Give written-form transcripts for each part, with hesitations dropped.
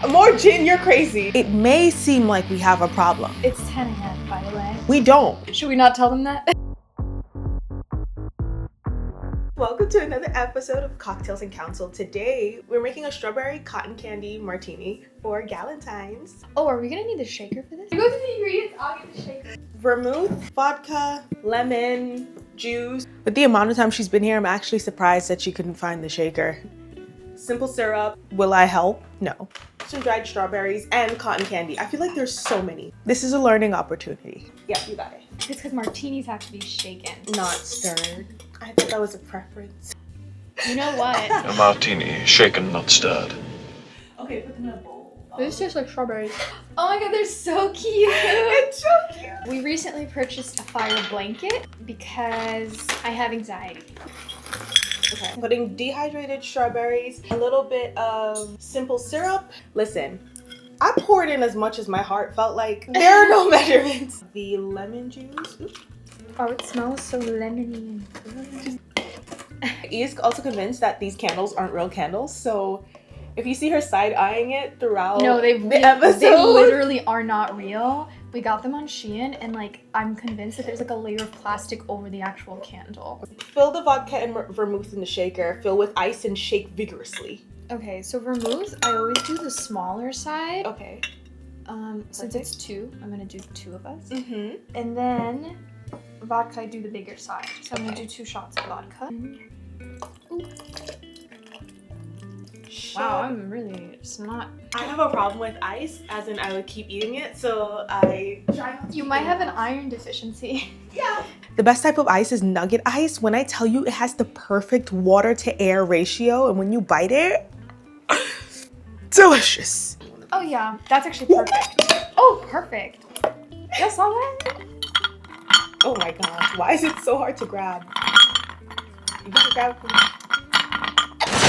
More gin, you're crazy. It may seem like we have a problem. It's 10 a.m., by the way. We don't. Should we not tell them that? Welcome to another episode of Cocktails and Counsel. Today, we're making a strawberry cotton candy martini for Galentines. Oh, are we gonna need the shaker for this? You go through the ingredients, I'll get the shaker. Vermouth, vodka, lemon, juice. With the amount of time she's been here, I'm actually surprised that she couldn't find the shaker. Simple syrup. Will I help? No. Some dried strawberries and cotton candy. I feel like there's so many. This is a learning opportunity. Yeah, you got it. It's because martinis have to be shaken. Not stirred. I thought that was a preference. You know what? A martini, shaken, not stirred. Okay, put them in a bowl. This tastes like strawberries. Oh my god, they're so cute. It's so cute. We recently purchased a fire blanket because I have anxiety. Okay. Putting dehydrated strawberries, a little bit of simple syrup. Listen, I poured in as much as my heart felt like. There are no measurements. The lemon juice. Oops. Oh, it smells so lemony and good. E is also convinced that these candles aren't real candles, so if you see her side-eyeing it throughout the episode. They literally are not real. We got them on Shein, and like I'm convinced that there's like a layer of plastic over the actual candle. Fill the vodka and vermouth in the shaker. Fill with ice and shake vigorously. Okay, so vermouth, I always do the smaller side. Okay. Since it's two, I'm gonna do 2 of us. Mm-hmm. And then vodka, I do the bigger side. So I'm gonna do 2 shots of vodka. Ooh. Wow, I'm really smart. I have a problem with ice, as in I would keep eating it, so I try not to. You might have an iron deficiency. Yeah. The best type of ice is nugget ice. When I tell you it has the perfect water to air ratio, and when you bite it, delicious. Oh yeah, that's actually perfect. Oh, perfect. You saw that? Oh my gosh, why is it so hard to grab? You gotta grab it from me.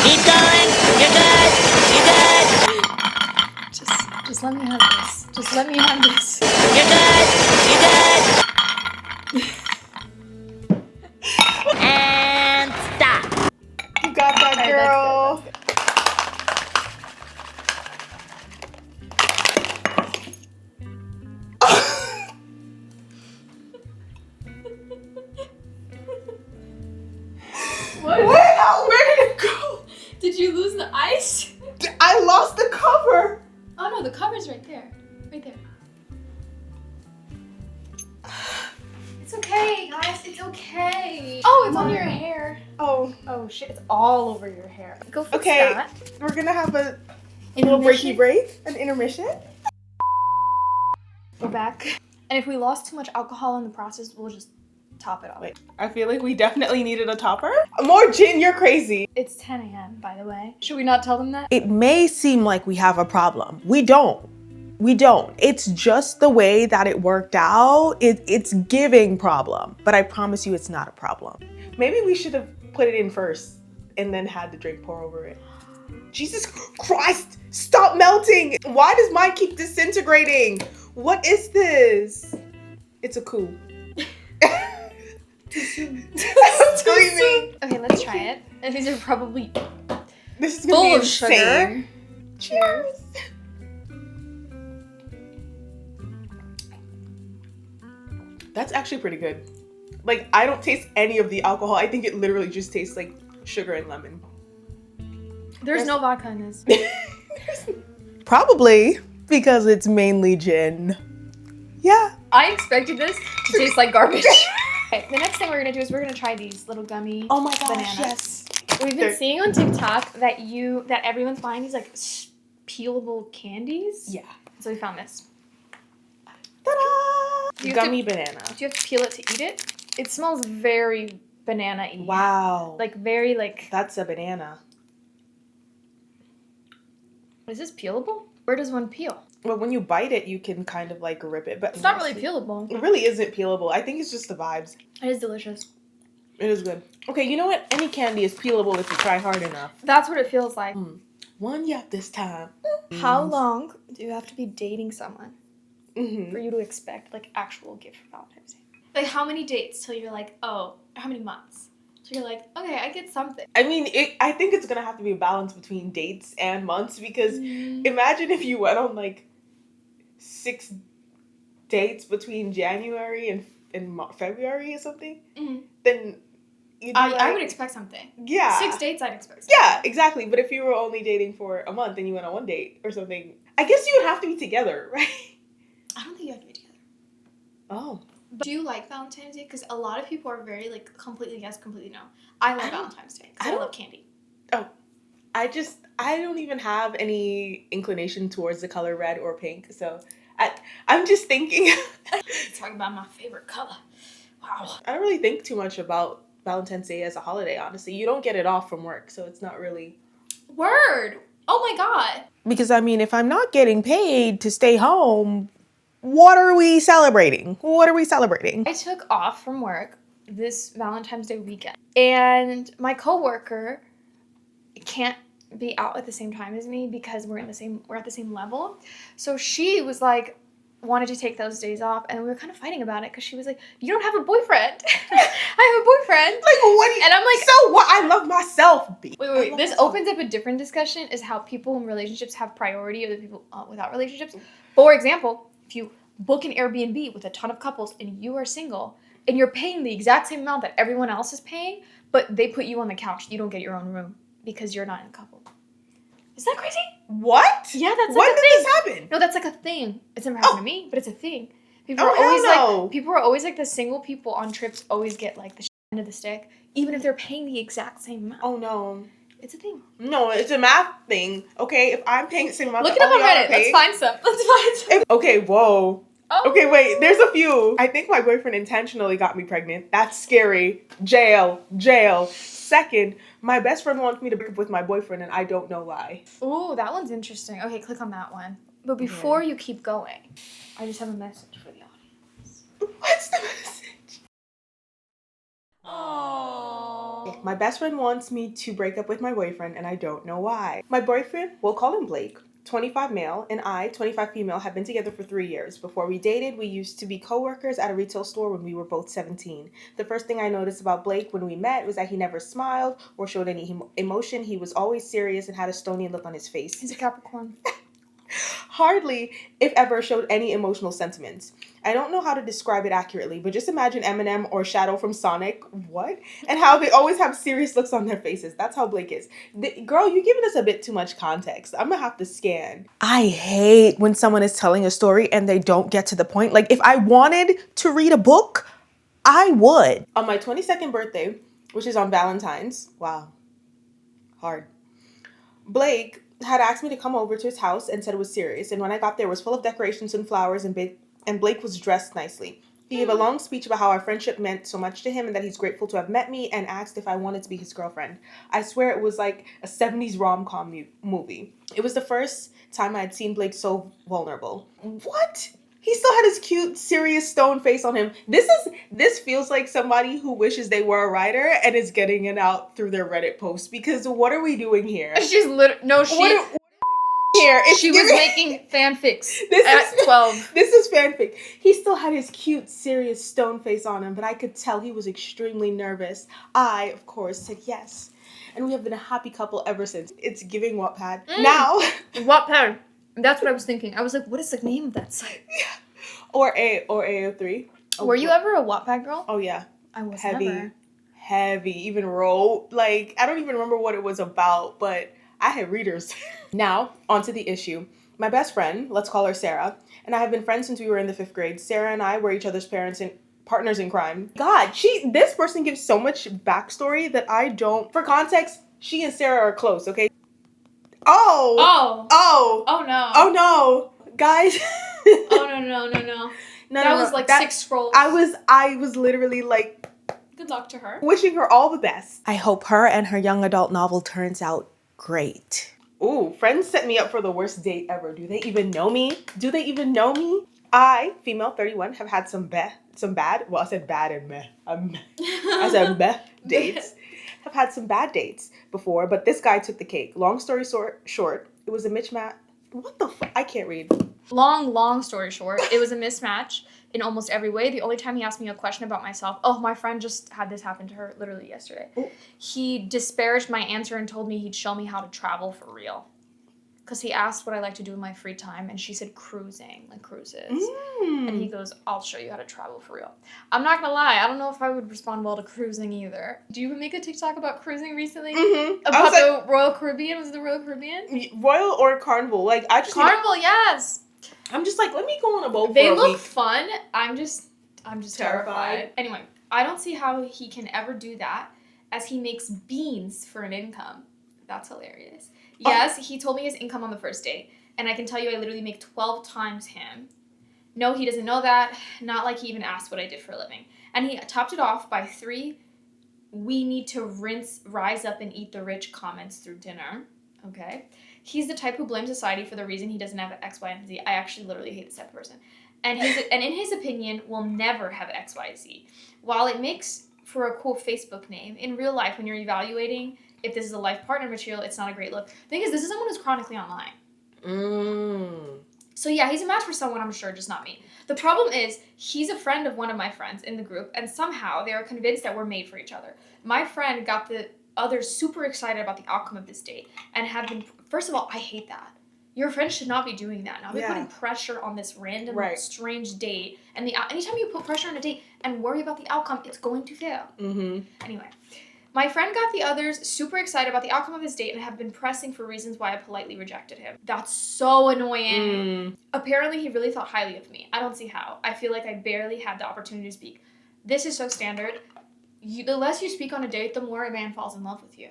Keep going. You're good. You're good. Just let me have this. Just let me have this. You're good. You're good. And stop. You got that, Okay, girl. that's good. What? Where did it go? Did you lose the ice? I lost the cover. Oh no, the cover's right there. Right there. It's okay, guys. It's okay. Oh, it's on your hair. Oh, Oh shit, it's all over your hair. Go fix okay. that. We're gonna have a little breaky break, an intermission. We're back. And if we lost too much alcohol in the process, we'll just top it off. Wait, I feel like we definitely needed a topper. More gin, you're crazy. It's 10 a.m., by the way. Should we not tell them that? It may seem like we have a problem. We don't. We don't. It's just the way that it worked out. It's giving problem, but I promise you it's not a problem. Maybe we should have put it in first and then had the drink pour over it. Jesus Christ, stop melting. Why does mine keep disintegrating? What is this? It's a coup. I'm screaming. Okay, let's try it. And these are probably This is full gonna be of sugar. insane. Cheers. That's actually pretty good. Like, I don't taste any of the alcohol. I think it literally just tastes like sugar and lemon. There's no vodka in this. Probably because it's mainly gin. Yeah. I expected this to taste like garbage. Okay, the next thing we're gonna do is we're gonna try these little gummy Oh my gosh, bananas. yes. We've been seeing on TikTok that everyone's buying these like peelable candies. Yeah. So we found this. Ta-da! Do you have Gummy banana. Do you have to peel it to eat it? It smells very banana-y. Wow. Like very like. That's a banana. Is this peelable? Where does one peel? Well, when you bite it, you can kind of like rip it, but It's not really peelable. It really isn't peelable. I think it's just the vibes. It is delicious. It is good. Okay, you know what? Any candy is peelable if you try hard enough. That's what it feels like. One yap this time. How long do you have to be dating someone Mm-hmm. for you to expect like actual gift for Valentine's Day? Like how many dates till you're like, oh, how many months So you're like, okay, I get something. I mean, I think it's gonna have to be a balance between dates and months because imagine if you went on like 6 dates between January and February or something. Then you'd be I would expect something. Yeah. 6 dates, I'd expect something. Yeah, exactly. But if you were only dating for a month and you went on 1 date or something, I guess you would have to be together, right? I don't think you have to be together. Oh. But do you like Valentine's Day? Because a lot of people are very like completely yes, completely no. I love Valentine's Day because I love candy. Oh. I don't even have any inclination towards the color red or pink, so I'm just thinking. Talking about my favorite color. Wow. I don't really think too much about Valentine's Day as a holiday, honestly. You don't get it off from work, so it's not really... Word! Oh my god! Because, I mean, if I'm not getting paid to stay home, what are we celebrating? I took off from work this Valentine's Day weekend, and my coworker can't be out at the same time as me because we're at the same level. So she was like, wanted to take those days off, and we were kind of fighting about it because she was like, you don't have a boyfriend. I have a boyfriend. Like, what do you... And I'm like, so what? I love myself. Wait. This opens up a different discussion is how people in relationships have priority over the people without relationships. For example, if you book an Airbnb with a ton of couples and you are single and you're paying the exact same amount that everyone else is paying, but they put you on the couch, you don't get your own room because you're not in a couple. Is that crazy? What? Yeah, that's like when a did thing. This happen? No, that's like a thing. It's never happened to me, but it's a thing. People are always like the single people on trips always get like the end of the stick, even if they're paying the exact same amount. Oh no. It's a thing. No, it's a math thing. Okay, if I'm paying the same amount, look it up on Reddit. Let's find some. Okay, whoa. Oh. Okay, wait, there's a few. I think my boyfriend intentionally got me pregnant. That's scary. Jail. Second, my best friend wants me to break up with my boyfriend and I don't know why. Ooh, that one's interesting. Okay, click on that one. But before you keep going, I just have a message for the audience. What's the message? Aww. My best friend wants me to break up with my boyfriend and I don't know why. My boyfriend, we'll call him Blake, 25 male, and I, 25 female, have been together for 3 years. Before we dated, we used to be co-workers at a retail store when we were both 17. The first thing I noticed about Blake when we met was that he never smiled or showed any emotion. He was always serious and had a stony look on his face. He's a Capricorn. Hardly, if ever, showed any emotional sentiments. I don't know how to describe it accurately, but just imagine Eminem or Shadow from Sonic, and how they always have serious looks on their faces. That's how Blake is. Girl, you're giving us a bit too much context. I'm gonna have to scan. I hate when someone is telling a story and they don't get to the point. Like, if I wanted to read a book, I would. On my 22nd birthday, which is on Valentines, wow, hard, Blake had asked me to come over to his house and said it was serious. And when I got there, it was full of decorations and flowers, and Blake was dressed nicely. He gave a long speech about how our friendship meant so much to him and that he's grateful to have met me, and asked if I wanted to be his girlfriend. I swear it was like a 70s rom-com movie. It was the first time I had seen Blake so vulnerable. What? He still had his cute, serious stone face on him. This feels like somebody who wishes they were a writer and is getting it out through their Reddit posts, because what are we doing here? She's she was making fanfics at 12. This is fanfic. He still had his cute, serious stone face on him, but I could tell he was extremely nervous. I, of course, said yes. And we have been a happy couple ever since. It's giving Wattpad. Now. Wattpad. That's what I was thinking. I was like, what is the name of that site? Yeah. Or AO3. Were you ever a Wattpad girl? Oh, yeah. I was heavy. Even wrote. Like, I don't even remember what it was about, but I had readers. Now, onto the issue. My best friend, let's call her Sarah, and I have been friends since we were in the 5th grade. Sarah and I were each other's parents and partners in crime. God, this person gives so much backstory that I don't. For context, she and Sarah are close, okay? Oh no. Guys. No. That was like 6 scrolls. I was literally like, good luck to her. Wishing her all the best. I hope her and her young adult novel turns out great. Ooh, friends set me up for the worst date ever. Do they even know me? I, female 31, have had some bad, well, I said bad and meh. I said meh dates. Have had some bad dates before, but this guy took the cake. Long story short, it was a mismatch. What the fuck? I can't read. Long story short, it was a mismatch in almost every way. The only time he asked me a question about myself, my friend just had this happen to her literally yesterday. Ooh. He disparaged my answer and told me he'd show me how to travel for real. Because he asked what I like to do in my free time, and she said cruising, like cruises. And he goes, I'll show you how to travel for real. I'm not gonna lie, I don't know if I would respond well to cruising either. Do you make a TikTok about cruising recently? About the Royal Caribbean? Was it the Royal Caribbean? Royal or Carnival? Like, I just Carnival, yes. I'm just like, let me go on a boat They for a look week. fun. I'm just terrified. Anyway, I don't see how he can ever do that, as he makes beans for an income. That's hilarious. Yes, he told me his income on the first date, and I can tell you I literally make 12 times him. No, he doesn't know that. Not like he even asked what I did for a living. And he topped it off by 3 we need to rise up and eat the rich comments through dinner. Okay? He's the type who blames society for the reason he doesn't have X, Y, and Z. I actually literally hate this type of person. And in his opinion, will never have X, Y, Z. While it makes for a cool Facebook name, in real life, when you're evaluating if this is a life partner material, it's not a great look. The thing is, this is someone who's chronically online. So yeah, he's a match for someone, I'm sure, just not me. The problem is, he's a friend of one of my friends in the group, and somehow they are convinced that we're made for each other. My friend got the others super excited about the outcome of this date, and have been, first of all, I hate that. Your friend should not be doing that. Not be putting pressure on this random, strange date. And anytime you put pressure on a date and worry about the outcome, it's going to fail. Anyway, my friend got the others super excited about the outcome of his date and have been pressing for reasons why I politely rejected him. That's so annoying. Apparently, he really thought highly of me. I don't see how. I feel like I barely had the opportunity to speak. This is so standard. The less you speak on a date, the more a man falls in love with you.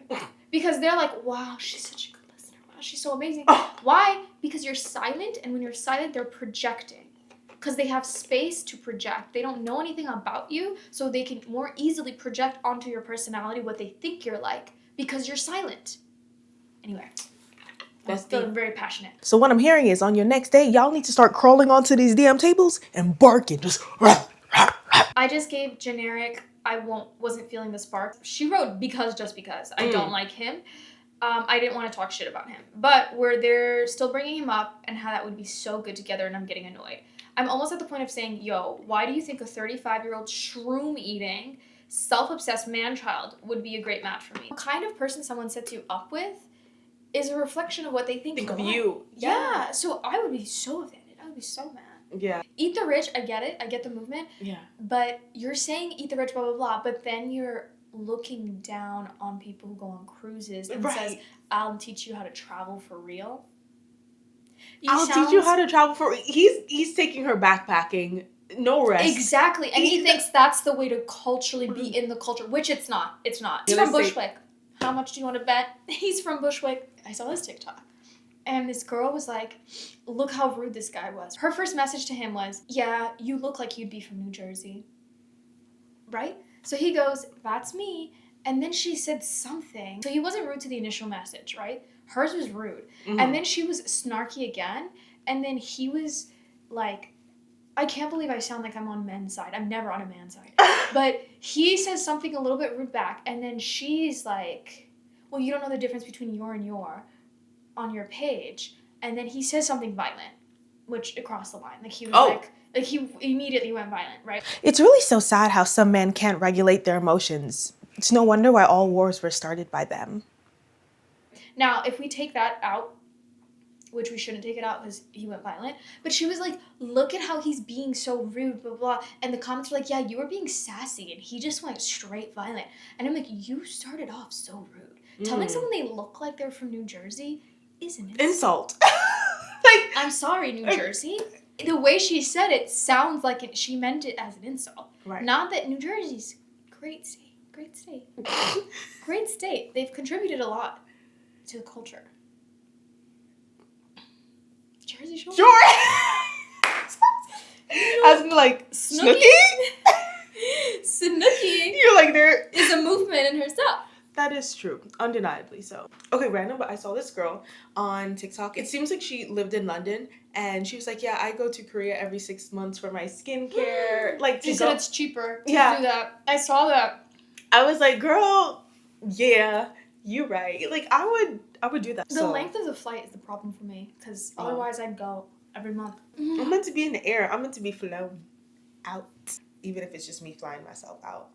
Because they're like, wow, she's such a good listener. Wow, she's so amazing. Why? Because you're silent, and when you're silent, they're projecting. Because they have space to project. They don't know anything about you, so they can more easily project onto your personality what they think you're like, because you're silent. Anyway, that's feeling very passionate. So what I'm hearing is, on your next date, y'all need to start crawling onto these damn tables and barking. Just I just gave generic, wasn't feeling the spark. She wrote just because. I don't like him. I didn't want to talk shit about him. But they're still bringing him up and how that would be so good together, and I'm getting annoyed. I'm almost at the point of saying, yo, why do you think a 35-year-old shroom-eating, self-obsessed man-child would be a great match for me? What kind of person someone sets you up with is a reflection of what they think of you. Yeah, so I would be so offended. I would be so mad. Yeah. Eat the rich, I get it. I get the movement. Yeah. But you're saying eat the rich, blah, blah, blah, but then you're looking down on people who go on cruises and says, I'll teach you how to travel for real. Teach you how to travel for... He's taking her backpacking. No rest. Exactly. And he thinks that's the way to culturally be in the culture, which it's not. It's not. He's from Bushwick. How much do you want to bet? He's from Bushwick. I saw his TikTok. And this girl was like, look how rude this guy was. Her first message to him was, yeah, you look like you'd be from New Jersey. Right? So he goes, that's me. And then she said something. So he wasn't rude to the initial message, right? Hers was rude. And then she was snarky again. And then he was like, I can't believe I sound like I'm on men's side. I'm never on a man's side. But he says something a little bit rude back. And then she's like, well, you don't know the difference between your and your on your page. And then he says something violent, which it crossed the line. Like he was like he immediately went violent, right? It's really so sad how some men can't regulate their emotions. It's no wonder why all wars were started by them. Now, if we take that out, which we shouldn't take it out because he went violent, but she was like, look at how he's being so rude, blah, blah. And the comments were like, yeah, you were being sassy, and he just went straight violent. And I'm like, you started off so rude. Telling someone they look like they're from New Jersey is an insult. Like, I'm sorry, New Jersey. The way she said it sounds like she meant it as an insult. Right. Not that New Jersey's great state. Great state. Great state. They've contributed a lot to the culture. Jersey Shore? Sure! I was like, Snooki? Snooki. You're like, there is a movement in herself. That is true. Undeniably so. Okay, random, but I saw this girl on TikTok. It seems like she lived in London, and she was like, yeah, I go to Korea every 6 months for my skincare. Like, she said it's cheaper to do that. I saw that. I was like, girl, yeah, you right. Like, I would do that. The length of the flight is the problem for me, because otherwise I'd go. every month. I'm meant to be in the air. I'm meant to be flown out, even if it's just me flying myself out.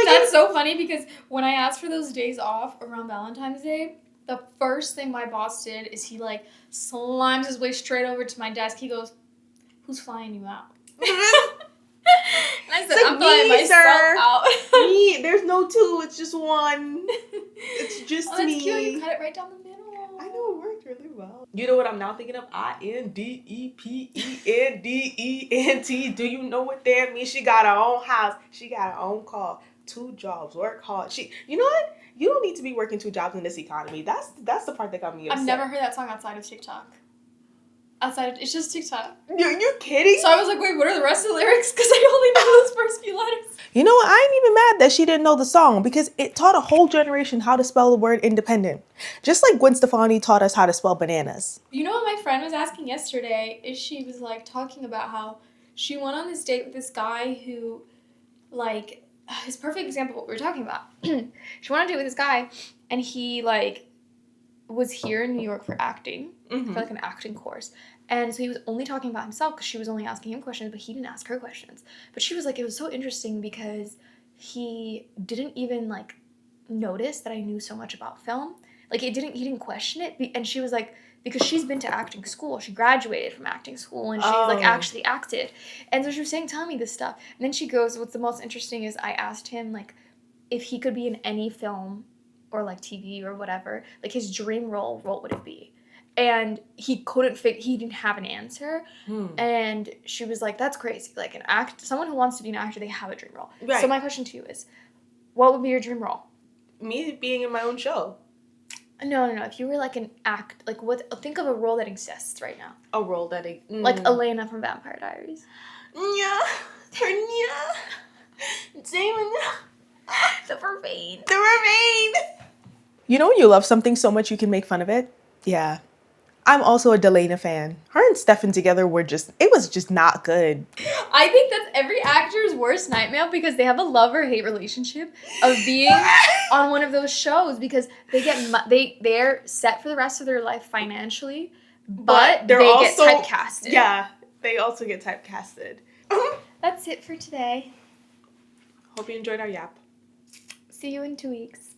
That's so funny because when I asked for those days off around Valentine's Day, the first thing my boss did is he like slimes his way straight over to my desk. He goes, "Who's flying you out?" And I said, "I'm flying myself out." Me. There's no two. It's just one. It's just that's me. cute. You cut it right down the middle. I know it worked really well. You know what I'm now thinking of? INDEPENDENT. Do you know what that means? She got her own house. She got her own car. 2 jobs. Work hard. You know what? You don't need to be working 2 jobs in this economy. That's the part that got me upset. I've never heard that song outside of TikTok. It's just TikTok. You're kidding? So I was like, wait, what are the rest of the lyrics? Because I only know those first few letters. You know what? I ain't even mad that she didn't know the song because it taught a whole generation how to spell the word independent. Just like Gwen Stefani taught us how to spell bananas. You know what my friend was asking yesterday is she was like talking about how she went on this date with this guy who, like, his perfect example of what we were talking about. She went on a date with this guy and he like was here in New York for acting, for like an acting course. And so he was only talking about himself because she was only asking him questions, but he didn't ask her questions. But she was like, it was so interesting because he didn't even like notice that I knew so much about film. Like he didn't question it. And she was like, because she's been to acting school. She graduated from acting school and she like actually acted. And so she was telling me this stuff. And then she goes, what's the most interesting is I asked him like if he could be in any film or like TV or whatever, like his dream role, what would it be? And he he didn't have an answer. And she was like, that's crazy. Like someone who wants to be an actor, they have a dream role. Right. So my question to you is, what would be your dream role? Me being in my own show. No. If you were like an think of a role that exists right now. A role that like Elena from Vampire Diaries. Yeah. Damon. The vervain. You know when you love something so much you can make fun of it? Yeah. I'm also a Delana fan. Her and Stefan together it was just not good. I think that's every actor's worst nightmare because they have a love or hate relationship of being on one of those shows because they're set for the rest of their life financially, but they get typecasted. Yeah, they also get typecasted. That's it for today. Hope you enjoyed our yap. See you in 2 weeks.